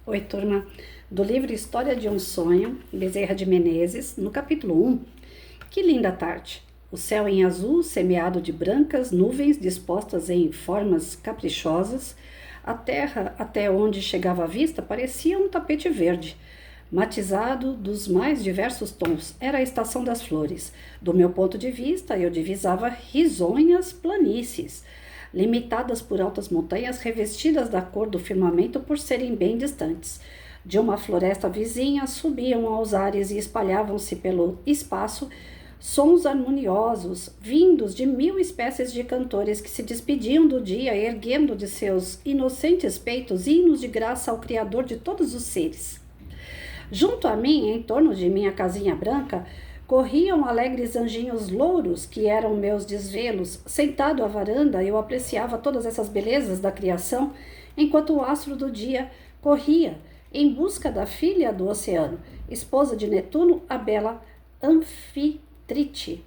Oi, turma. Do livro História de um Sonho, Bezerra de Menezes, no capítulo 1. Que linda tarde! O céu em azul, semeado de brancas nuvens dispostas em formas caprichosas. A terra, até onde chegava a vista, parecia um tapete verde, matizado dos mais diversos tons. Era a estação das flores. Do meu ponto de vista, eu divisava risonhas planícies, limitadas por altas montanhas revestidas da cor do firmamento por serem bem distantes. De uma floresta vizinha subiam aos ares e espalhavam-se pelo espaço sons harmoniosos, vindos de 1000 espécies de cantores que se despediam do dia, erguendo de seus inocentes peitos hinos de graça ao Criador de todos os seres. Junto a mim, em torno de minha casinha branca, corriam alegres anjinhos louros, que eram meus desvelos. Sentado à varanda, eu apreciava todas essas belezas da criação, enquanto o astro do dia corria em busca da filha do oceano, esposa de Netuno, a bela Anfitrite.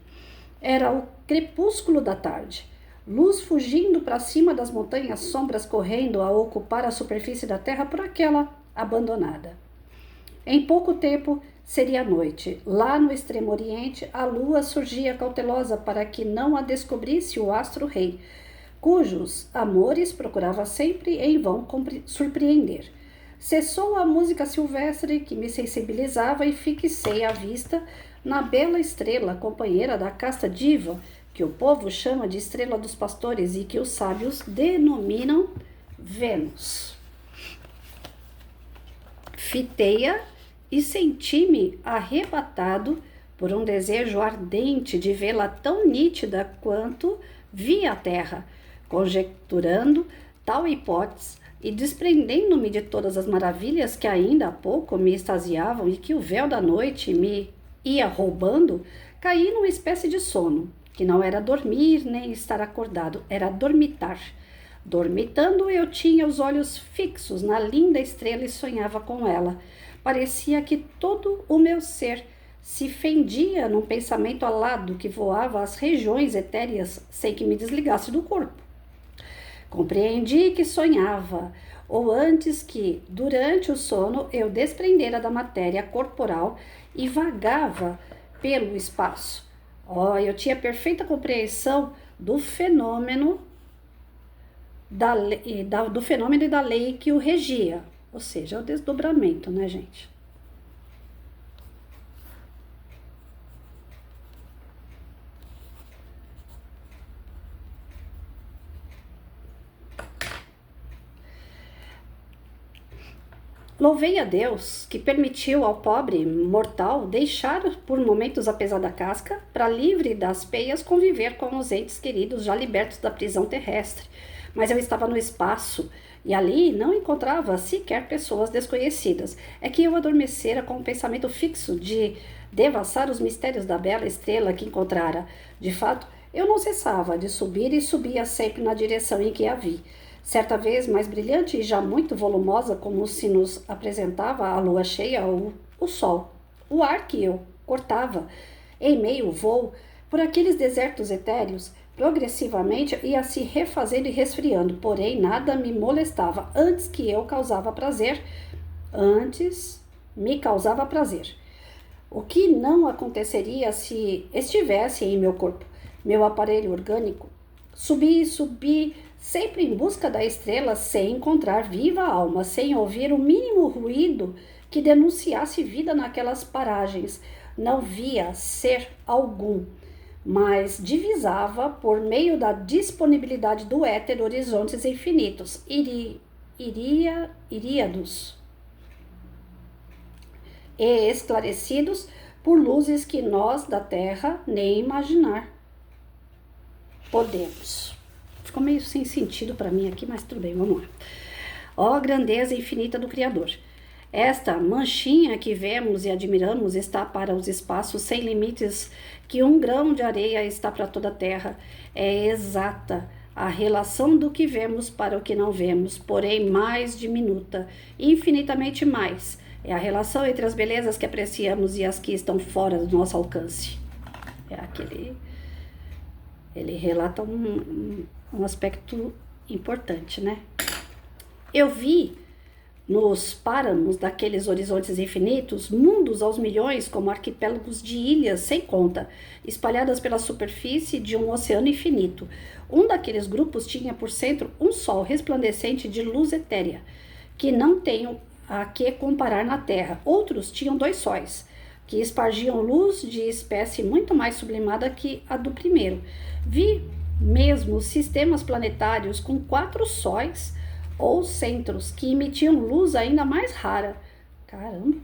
Era o crepúsculo da tarde. Luz fugindo para cima das montanhas, sombras correndo a ocupar a superfície da terra por aquela abandonada. Em pouco tempo seria noite. Lá no extremo oriente, a lua surgia cautelosa para que não a descobrisse o astro-rei, cujos amores procurava sempre em vão surpreender. Cessou a música silvestre que me sensibilizava e fixei a vista na bela estrela, companheira da casta diva, que o povo chama de estrela dos pastores e que os sábios denominam Vênus. Fitei-a e senti-me arrebatado por um desejo ardente de vê-la tão nítida quanto via a terra, conjecturando tal hipótese e desprendendo-me de todas as maravilhas que ainda há pouco me extasiavam e que o véu da noite me ia roubando, caí numa espécie de sono, que não era dormir nem estar acordado, era dormitar. Dormitando, eu tinha os olhos fixos na linda estrela e sonhava com ela. Parecia que todo o meu ser se fendia num pensamento alado que voava às regiões etéreas sem que me desligasse do corpo. Compreendi que sonhava, ou antes que, durante o sono, eu desprendera da matéria corporal e vagava pelo espaço. Eu tinha perfeita compreensão do fenômeno do fenômeno e da lei que o regia, ou seja, o desdobramento, né, gente? Louvei a Deus que permitiu ao pobre mortal deixar por momentos a pesada casca para, livre das peias, conviver com os entes queridos já libertos da prisão terrestre. Mas eu estava no espaço e ali não encontrava sequer pessoas desconhecidas. É que eu adormecera com o pensamento fixo de devassar os mistérios da bela estrela que encontrara. De fato, eu não cessava de subir e subia sempre na direção em que a vi. Certa vez, mais brilhante e já muito volumosa, como se nos apresentava a lua cheia ou o sol. O ar que eu cortava em meio voo por aqueles desertos etéreos, progressivamente ia se refazendo e resfriando, porém nada me molestava antes me causava prazer. O que não aconteceria se estivesse em meu corpo, meu aparelho orgânico? Subi e subi, sempre em busca da estrela, sem encontrar viva alma, sem ouvir o mínimo ruído que denunciasse vida naquelas paragens. Não via ser algum, mas divisava, por meio da disponibilidade do éter, horizontes infinitos, iríados e esclarecidos por luzes que nós da Terra nem imaginar podemos. Ficou meio sem sentido para mim aqui, mas tudo bem, vamos lá. Ó grandeza infinita do Criador! Esta manchinha que vemos e admiramos está para os espaços sem limites que um grão de areia está para toda a terra. É exata a relação do que vemos para o que não vemos, porém mais diminuta, infinitamente mais. É a relação entre as belezas que apreciamos e as que estão fora do nosso alcance. Ele relata um aspecto importante, né? Eu vi nos páramos daqueles horizontes infinitos, mundos aos milhões, como arquipélagos de ilhas sem conta, espalhadas pela superfície de um oceano infinito. Um daqueles grupos tinha por centro um sol resplandecente de luz etérea, que não tenho a que comparar na Terra. Outros tinham dois sóis, que espargiam luz de espécie muito mais sublimada que a do primeiro. Vi mesmo sistemas planetários com 4 sóis ou centros que emitiam luz ainda mais rara. Caramba!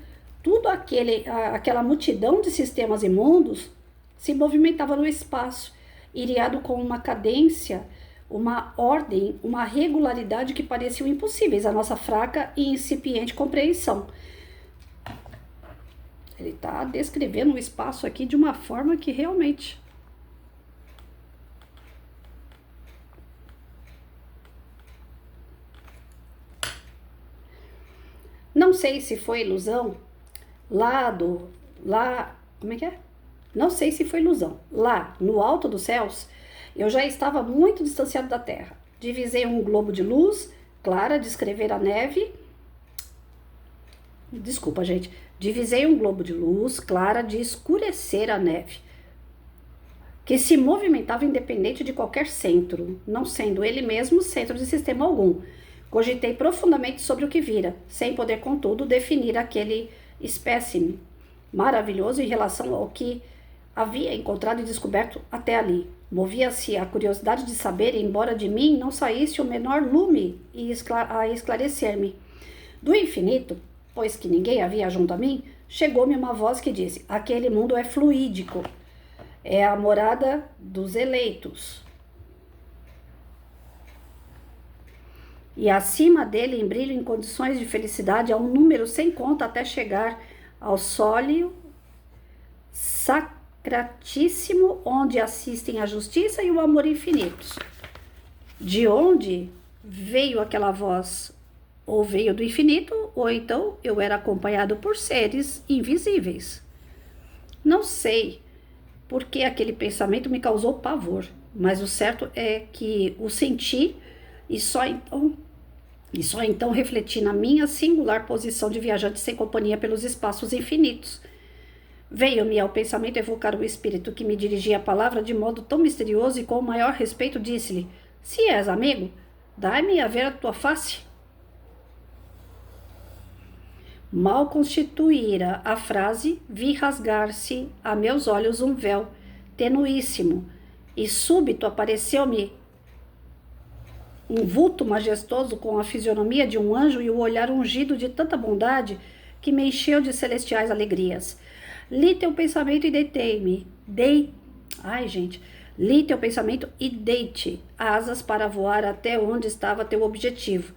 Tudo aquela multidão de sistemas imundos se movimentava no espaço, iriado com uma cadência, uma ordem, uma regularidade que pareciam impossíveis à nossa fraca e incipiente compreensão. Ele está descrevendo o espaço aqui de uma forma que realmente... Não sei se foi ilusão, como é que é? Não sei se foi ilusão. Lá, no alto dos céus, eu já estava muito distanciado da Terra. Divisei um globo de luz clara de escrever a neve. Desculpa, gente. Divisei um globo de luz clara de escurecer a neve, que se movimentava independente de qualquer centro, não sendo ele mesmo centro de sistema algum. Cogitei profundamente sobre o que vira, sem poder, contudo, definir aquele espécime maravilhoso em relação ao que havia encontrado e descoberto até ali. Movia-se a curiosidade de saber, embora de mim não saísse o menor lume a esclarecer-me. Do infinito, pois que ninguém havia junto a mim, chegou-me uma voz que disse: aquele mundo é fluídico, é a morada dos eleitos. E acima dele, em brilho, em condições de felicidade, há um número sem conta até chegar ao sólio sacratíssimo, onde assistem a justiça e o amor infinitos. De onde veio aquela voz? Ou veio do infinito, ou então eu era acompanhado por seres invisíveis. Não sei porque aquele pensamento me causou pavor, mas o certo é que o senti e só então refleti na minha singular posição de viajante sem companhia pelos espaços infinitos. Veio-me ao pensamento evocar o espírito que me dirigia a palavra de modo tão misterioso e com o maior respeito disse-lhe: se és amigo, dai-me a ver a tua face. Mal constituíra a frase, vi rasgar-se a meus olhos um véu tenuíssimo, e súbito apareceu-me um vulto majestoso com a fisionomia de um anjo e o olhar ungido de tanta bondade que me encheu de celestiais alegrias. Li teu pensamento e deitei-me. Li teu pensamento e deite asas para voar até onde estava teu objetivo,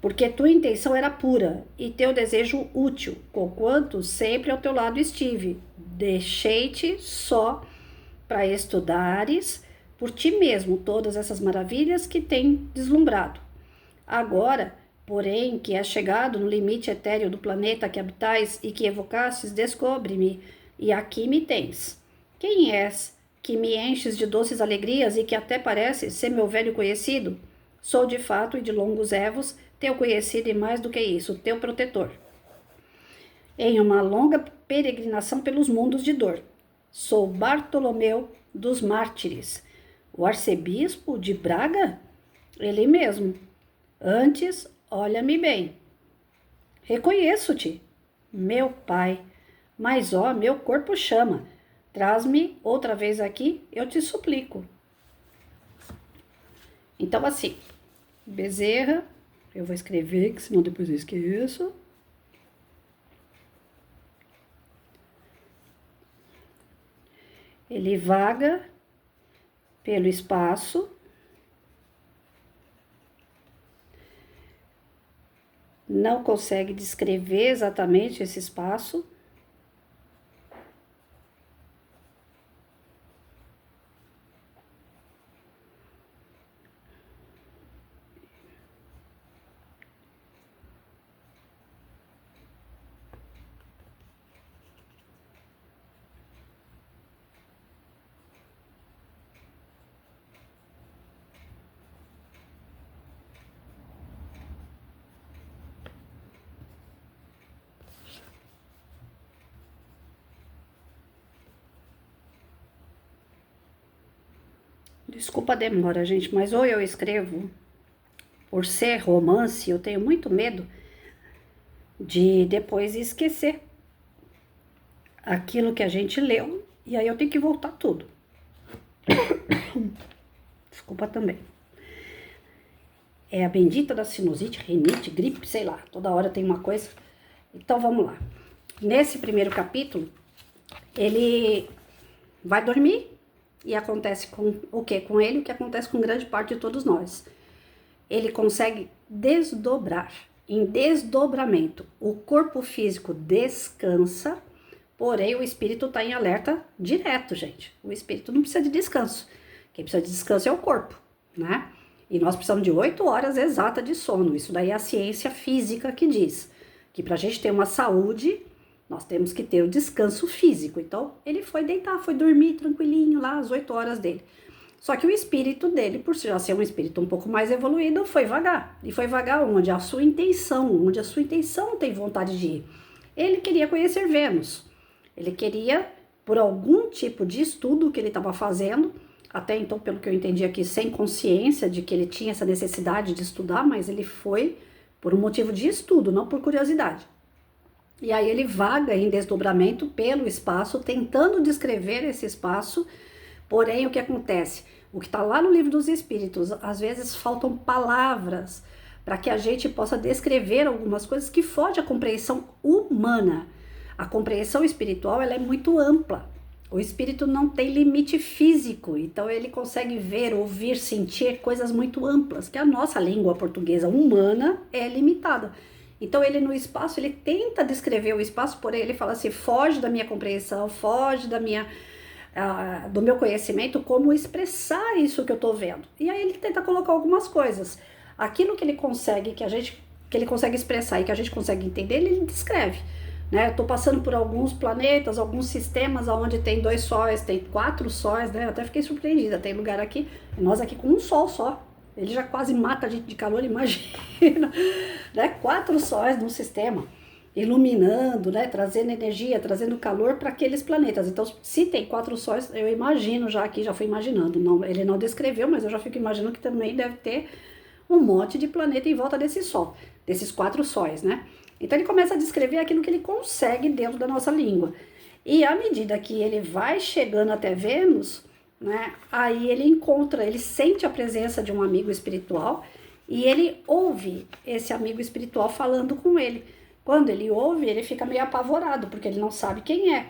porque tua intenção era pura e teu desejo útil, conquanto sempre ao teu lado estive. Deixei-te só para estudares por ti mesmo todas essas maravilhas que tem deslumbrado. Agora, porém, que és chegado no limite etéreo do planeta que habitais e que evocastes, descobre-me, e aqui me tens. Quem és, que me enches de doces alegrias e que até parece ser meu velho conhecido? Sou de fato e de longos evos teu conhecido e mais do que isso, teu protetor. Em uma longa peregrinação pelos mundos de dor. Sou Bartolomeu dos Mártires, o arcebispo de Braga? Ele mesmo. Antes, olha-me bem. Reconheço-te, meu pai, mas ó, meu corpo chama. Traz-me outra vez aqui, eu te suplico. Então, assim, Bezerra, eu vou escrever, que senão depois eu esqueço. Ele vaga pelo espaço, não consegue descrever exatamente esse espaço, Desculpa a demora, gente, mas ou eu escrevo, por ser romance, eu tenho muito medo de depois esquecer aquilo que a gente leu, e aí eu tenho que voltar tudo. Desculpa também. É a bendita da sinusite, rinite, gripe, sei lá, toda hora tem uma coisa. Então vamos lá. Nesse primeiro capítulo, ele vai dormir e acontece com o que com ele? O que acontece com grande parte de todos nós. Ele consegue desdobrar. Em desdobramento, o corpo físico descansa, porém o espírito está em alerta direto, gente. O espírito não precisa de descanso. Quem precisa de descanso é o corpo, né? E nós precisamos de 8 horas exatas de sono. Isso daí é a ciência física que diz que para a gente ter uma saúde, nós temos que ter o descanso físico. Então, ele foi deitar, foi dormir tranquilinho lá, às 8 horas dele. Só que o espírito dele, por já ser um espírito um pouco mais evoluído, foi vagar. E foi vagar onde? A sua intenção, onde a sua intenção tem vontade de ir. Ele queria conhecer Vênus. Ele queria, por algum tipo de estudo que ele estava fazendo, até então, pelo que eu entendi aqui, sem consciência de que ele tinha essa necessidade de estudar, mas ele foi por um motivo de estudo, não por curiosidade. E aí ele vaga em desdobramento pelo espaço, tentando descrever esse espaço. Porém, o que acontece? O que está lá no Livro dos Espíritos, às vezes faltam palavras para que a gente possa descrever algumas coisas que fogem à compreensão humana. A compreensão espiritual, ela é muito ampla. O espírito não tem limite físico, então ele consegue ver, ouvir, sentir coisas muito amplas, que a nossa língua portuguesa humana é limitada. Então ele no espaço, ele tenta descrever o espaço, porém ele fala assim, foge da minha compreensão, foge do meu conhecimento, como expressar isso que eu estou vendo. E aí ele tenta colocar algumas coisas. Aquilo que ele consegue, que ele consegue expressar e que a gente consegue entender, ele descreve. Né? Eu tô passando por alguns planetas, alguns sistemas onde tem 2 sóis, tem 4 sóis, né? Eu até fiquei surpreendida. Tem lugar aqui, nós aqui com um sol só. Ele já quase mata a gente de calor, imagina. Né? 4 sóis num sistema, iluminando, né? Trazendo energia, trazendo calor para aqueles planetas. Então, se tem 4 sóis, eu imagino já aqui, já fui imaginando. Não, ele não descreveu, mas eu já fico imaginando que também deve ter um monte de planeta em volta desse sol, desses 4 sóis, né? Então ele começa a descrever aquilo que ele consegue dentro da nossa língua. E à medida que ele vai chegando até Vênus, né, aí ele sente a presença de um amigo espiritual e ele ouve esse amigo espiritual falando com ele. Quando ele ouve, ele fica meio apavorado, porque ele não sabe quem é.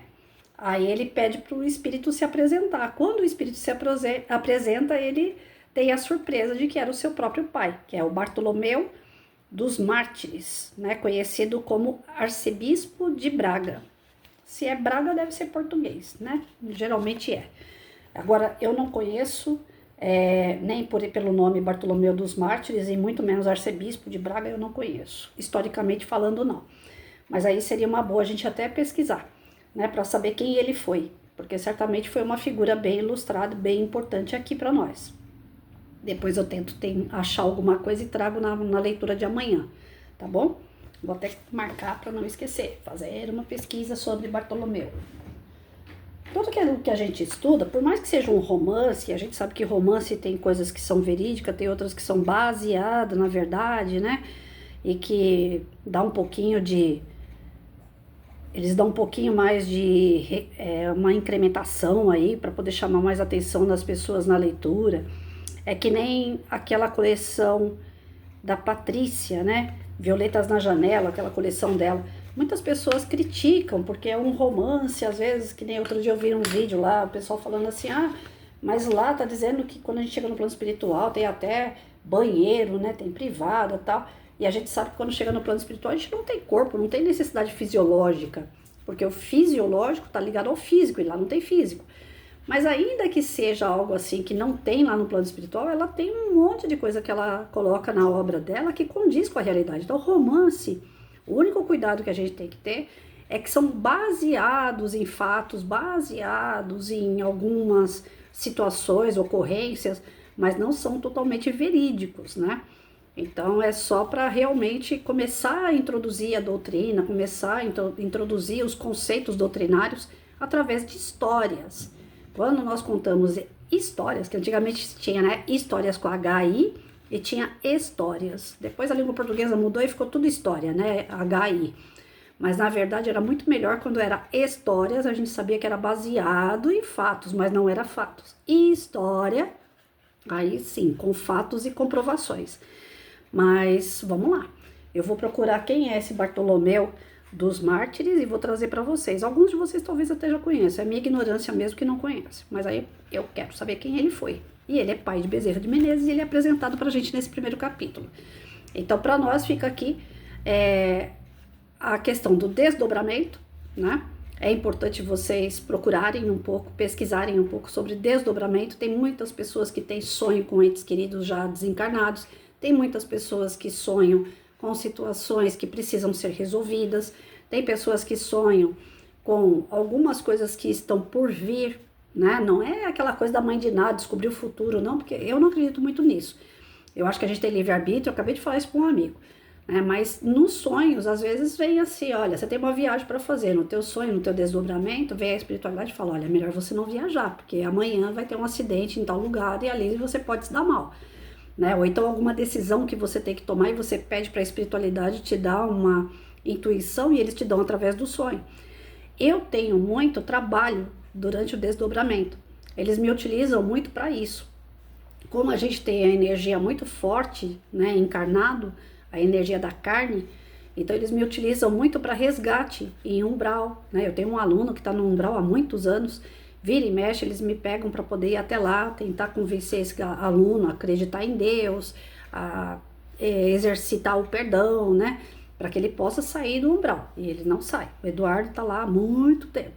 Aí ele pede para o espírito se apresentar. Quando o espírito se apresenta, ele tem a surpresa de que era o seu próprio pai, que é o Bartolomeu dos Mártires, né, conhecido como arcebispo de Braga. Se é Braga, deve ser português, né? Geralmente é. Agora, eu não conheço nem pelo nome Bartolomeu dos Mártires, e muito menos arcebispo de Braga, eu não conheço. Historicamente falando, não. Mas aí seria uma boa a gente até pesquisar, né, para saber quem ele foi, porque certamente foi uma figura bem ilustrada, bem importante aqui para nós. Depois eu tento achar alguma coisa e trago na leitura de amanhã, tá bom? Vou até marcar para não esquecer, fazer uma pesquisa sobre Bartolomeu. Tudo que a gente estuda, por mais que seja um romance, a gente sabe que romance tem coisas que são verídicas, tem outras que são baseadas na verdade, né? E que dá um pouquinho de... Eles dão um pouquinho mais de uma incrementação aí, para poder chamar mais atenção das pessoas na leitura. É que nem aquela coleção da Patrícia, né? Violetas na Janela, aquela coleção dela. Muitas pessoas criticam, porque é um romance, às vezes, que nem outro dia eu vi um vídeo lá, o pessoal falando assim, mas lá tá dizendo que quando a gente chega no plano espiritual tem até banheiro, né? Tem privado e tal. E a gente sabe que quando chega no plano espiritual a gente não tem corpo, não tem necessidade fisiológica. Porque o fisiológico tá ligado ao físico, e lá não tem físico. Mas ainda que seja algo assim que não tem lá no plano espiritual, ela tem um monte de coisa que ela coloca na obra dela que condiz com a realidade. Então, romance, o único cuidado que a gente tem que ter é que são baseados em fatos, baseados em algumas situações, ocorrências, mas não são totalmente verídicos, né? Então, é só para realmente começar a introduzir a doutrina, começar a introduzir os conceitos doutrinários através de histórias. Quando nós contamos histórias, que antigamente tinha, né, histórias com HI e tinha histórias. Depois a língua portuguesa mudou e ficou tudo história, né, HI. Mas na verdade era muito melhor quando era histórias, a gente sabia que era baseado em fatos, mas não era fatos. E história, aí sim, com fatos e comprovações. Mas vamos lá. Eu vou procurar quem é esse Bartolomeu dos Mártires e vou trazer para vocês. Alguns de vocês talvez até já conheçam, é minha ignorância mesmo que não conhece. Mas aí eu quero saber quem ele foi. E ele é pai de Bezerra de Menezes e ele é apresentado para a gente nesse primeiro capítulo. Então, para nós fica aqui a questão do desdobramento, né? É importante vocês procurarem um pouco, pesquisarem um pouco sobre desdobramento. Tem muitas pessoas que têm sonho com entes queridos já desencarnados, tem muitas pessoas que sonham com situações que precisam ser resolvidas, tem pessoas que sonham com algumas coisas que estão por vir, né? Não é aquela coisa da mãe de nada, descobrir o futuro, não, porque eu não acredito muito nisso. Eu acho que a gente tem livre-arbítrio, eu acabei de falar isso para um amigo. Mas nos sonhos, às vezes vem assim, olha, você tem uma viagem para fazer, no teu sonho, no teu desdobramento, vem a espiritualidade e fala, olha, é melhor você não viajar, porque amanhã vai ter um acidente em tal lugar e ali você pode se dar mal, né? Ou então alguma decisão que você tem que tomar e você pede para a espiritualidade te dar uma intuição e eles te dão através do sonho. Eu tenho muito trabalho durante o desdobramento, eles me utilizam muito para isso. Como a gente tem a energia muito forte, né, encarnado, a energia da carne, então eles me utilizam muito para resgate em umbral, né? Eu tenho um aluno que está no umbral há muitos anos, vira e mexe, eles me pegam para poder ir até lá, tentar convencer esse aluno a acreditar em Deus, a exercitar o perdão, né? Para que ele possa sair do umbral, e ele não sai. O Eduardo está lá há muito tempo,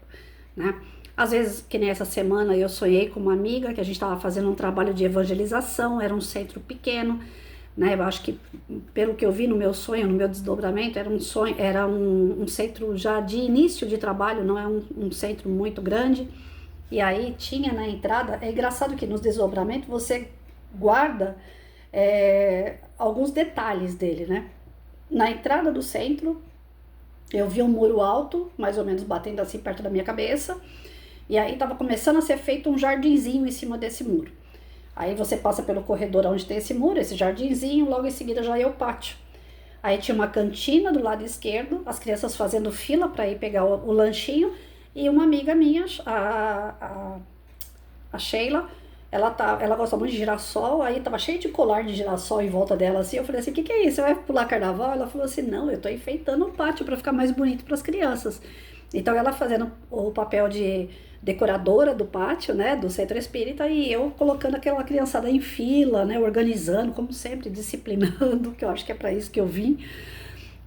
né? Às vezes, que nem essa semana, eu sonhei com uma amiga que a gente estava fazendo um trabalho de evangelização, era um centro pequeno, né? Eu acho que, pelo que eu vi no meu sonho, no meu desdobramento, era um centro já de início de trabalho, não é um centro muito grande. E aí tinha na entrada, é engraçado que nos desdobramentos você guarda alguns detalhes dele, né? Na entrada do centro, eu vi um muro alto, mais ou menos batendo assim perto da minha cabeça, e aí estava começando a ser feito um jardinzinho em cima desse muro. Aí você passa pelo corredor onde tem esse muro, esse jardinzinho, logo em seguida já é o pátio. Aí tinha uma cantina do lado esquerdo, as crianças fazendo fila para ir pegar o lanchinho, e uma amiga minha, a Sheila, ela gosta muito de girassol, aí tava cheio de colar de girassol em volta dela assim. Eu falei assim, o que é isso? Você vai pular carnaval? Ela falou assim, não, eu tô enfeitando o pátio para ficar mais bonito para as crianças. Então ela fazendo o papel de decoradora do pátio, né, do centro espírita, e eu colocando aquela criançada em fila, né, organizando, como sempre, disciplinando, que eu acho que é para isso que eu vim.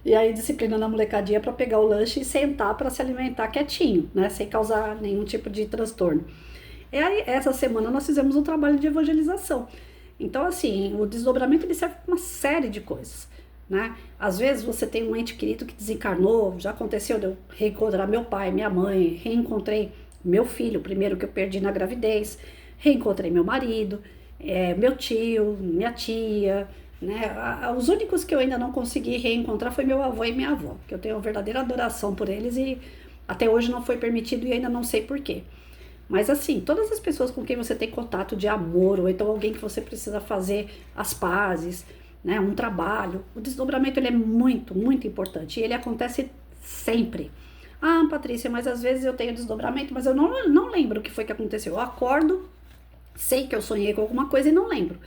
E aí disciplinando a molecadinha para pegar o lanche e sentar para se alimentar quietinho, né, sem causar nenhum tipo de transtorno. E aí essa semana nós fizemos um trabalho de evangelização. Então assim, o desdobramento ele serve para uma série de coisas, né? Às vezes você tem um ente querido que desencarnou, já aconteceu de eu reencontrar meu pai, minha mãe, reencontrei meu filho, primeiro que eu perdi na gravidez, reencontrei meu marido, meu tio, minha tia, né? Os únicos que eu ainda não consegui reencontrar foi meu avô e minha avó, que eu tenho uma verdadeira adoração por eles e até hoje não foi permitido e ainda não sei porquê. Mas assim, todas as pessoas com quem você tem contato de amor, ou então alguém que você precisa fazer as pazes, né, um trabalho, o desdobramento ele é muito, muito importante e ele acontece sempre. Ah, Patrícia, mas às vezes eu tenho desdobramento, mas eu não lembro o que foi que aconteceu. Eu acordo, sei que eu sonhei com alguma coisa e não lembro.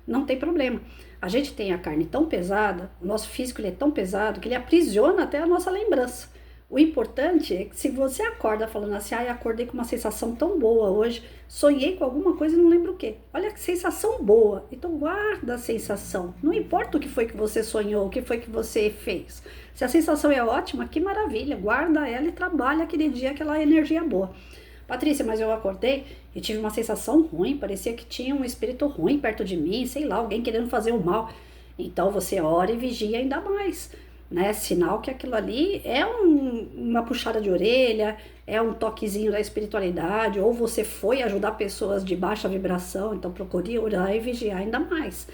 Não tem problema. A gente tem a carne tão pesada, o nosso físico ele é tão pesado que ele aprisiona até a nossa lembrança. O importante é que se você acorda falando assim, acordei com uma sensação tão boa hoje, sonhei com alguma coisa e não lembro o quê. Olha que sensação boa. Então guarda a sensação. Não importa o que foi que você sonhou, o que foi que você fez. Se a sensação é ótima, que maravilha. Guarda ela e trabalha aquele dia, aquela energia boa. Patrícia, mas eu acordei e tive uma sensação ruim, parecia que tinha um espírito ruim perto de mim, sei lá, alguém querendo fazer o mal. Então você ora e vigia ainda mais. Né? Sinal que aquilo ali é uma puxada de orelha, é um toquezinho da espiritualidade, ou você foi ajudar pessoas de baixa vibração, então procure orar e vigiar ainda mais.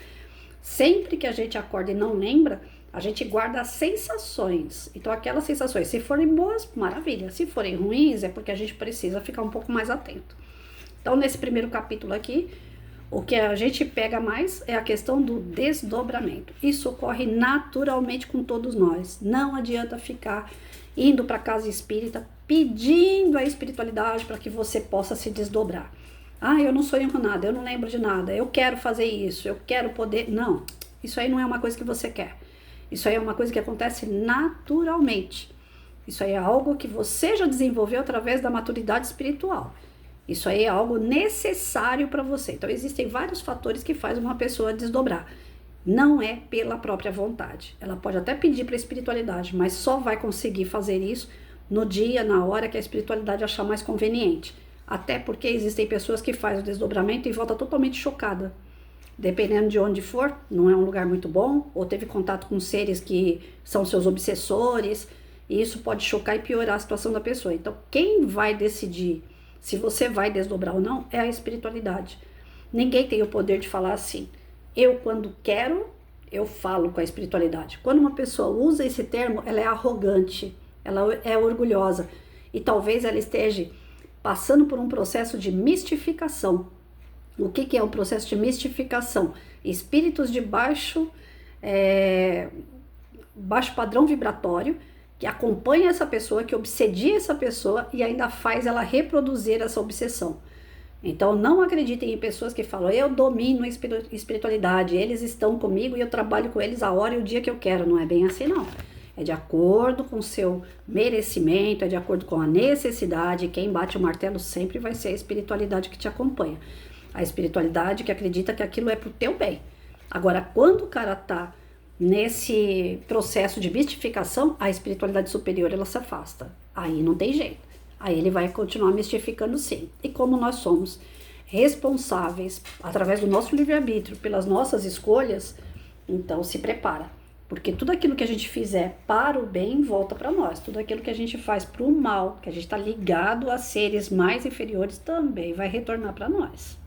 Sempre que a gente acorda e não lembra, a gente guarda as sensações. Então aquelas sensações, se forem boas, maravilha. Se forem ruins, é porque a gente precisa ficar um pouco mais atento. Então, nesse primeiro capítulo aqui, o que a gente pega mais é a questão do desdobramento. Isso ocorre naturalmente com todos nós. Não adianta ficar indo para a casa espírita pedindo a espiritualidade para que você possa se desdobrar. Ah, eu não sonho com nada, eu não lembro de nada, eu quero fazer isso, eu quero poder... Não, isso aí não é uma coisa que você quer. Isso aí é uma coisa que acontece naturalmente. Isso aí é algo que você já desenvolveu através da maturidade espiritual. Isso aí é algo necessário para você. Então, existem vários fatores que fazem uma pessoa desdobrar. Não é pela própria vontade. Ela pode até pedir para a espiritualidade, mas só vai conseguir fazer isso no dia, na hora que a espiritualidade achar mais conveniente. Até porque existem pessoas que fazem o desdobramento e volta totalmente chocada. Dependendo de onde for, não é um lugar muito bom, ou teve contato com seres que são seus obsessores, e isso pode chocar e piorar a situação da pessoa. Então, quem vai decidir se você vai desdobrar ou não é a espiritualidade. Ninguém tem o poder de falar assim, eu quando quero, eu falo com a espiritualidade. Quando uma pessoa usa esse termo, ela é arrogante, ela é orgulhosa, e talvez ela esteja passando por um processo de mistificação. O que é um processo de mistificação? Espíritos de baixo padrão vibratório que acompanha essa pessoa, que obsedia essa pessoa e ainda faz ela reproduzir essa obsessão. Então não acreditem em pessoas que falam, eu domino a espiritualidade, eles estão comigo e eu trabalho com eles a hora e o dia que eu quero. Não é bem assim, não. É de acordo com o seu merecimento, é de acordo com a necessidade. Quem bate o martelo sempre vai ser a espiritualidade que te acompanha. A espiritualidade que acredita que aquilo é pro teu bem. Agora, quando o cara tá nesse processo de mistificação, a espiritualidade superior, ela se afasta. Aí não tem jeito. Aí ele vai continuar mistificando sim. E como nós somos responsáveis, através do nosso livre-arbítrio, pelas nossas escolhas, então se prepara. Porque tudo aquilo que a gente fizer para o bem, volta para nós. Tudo aquilo que a gente faz para o mal, que a gente está ligado a seres mais inferiores, também vai retornar para nós.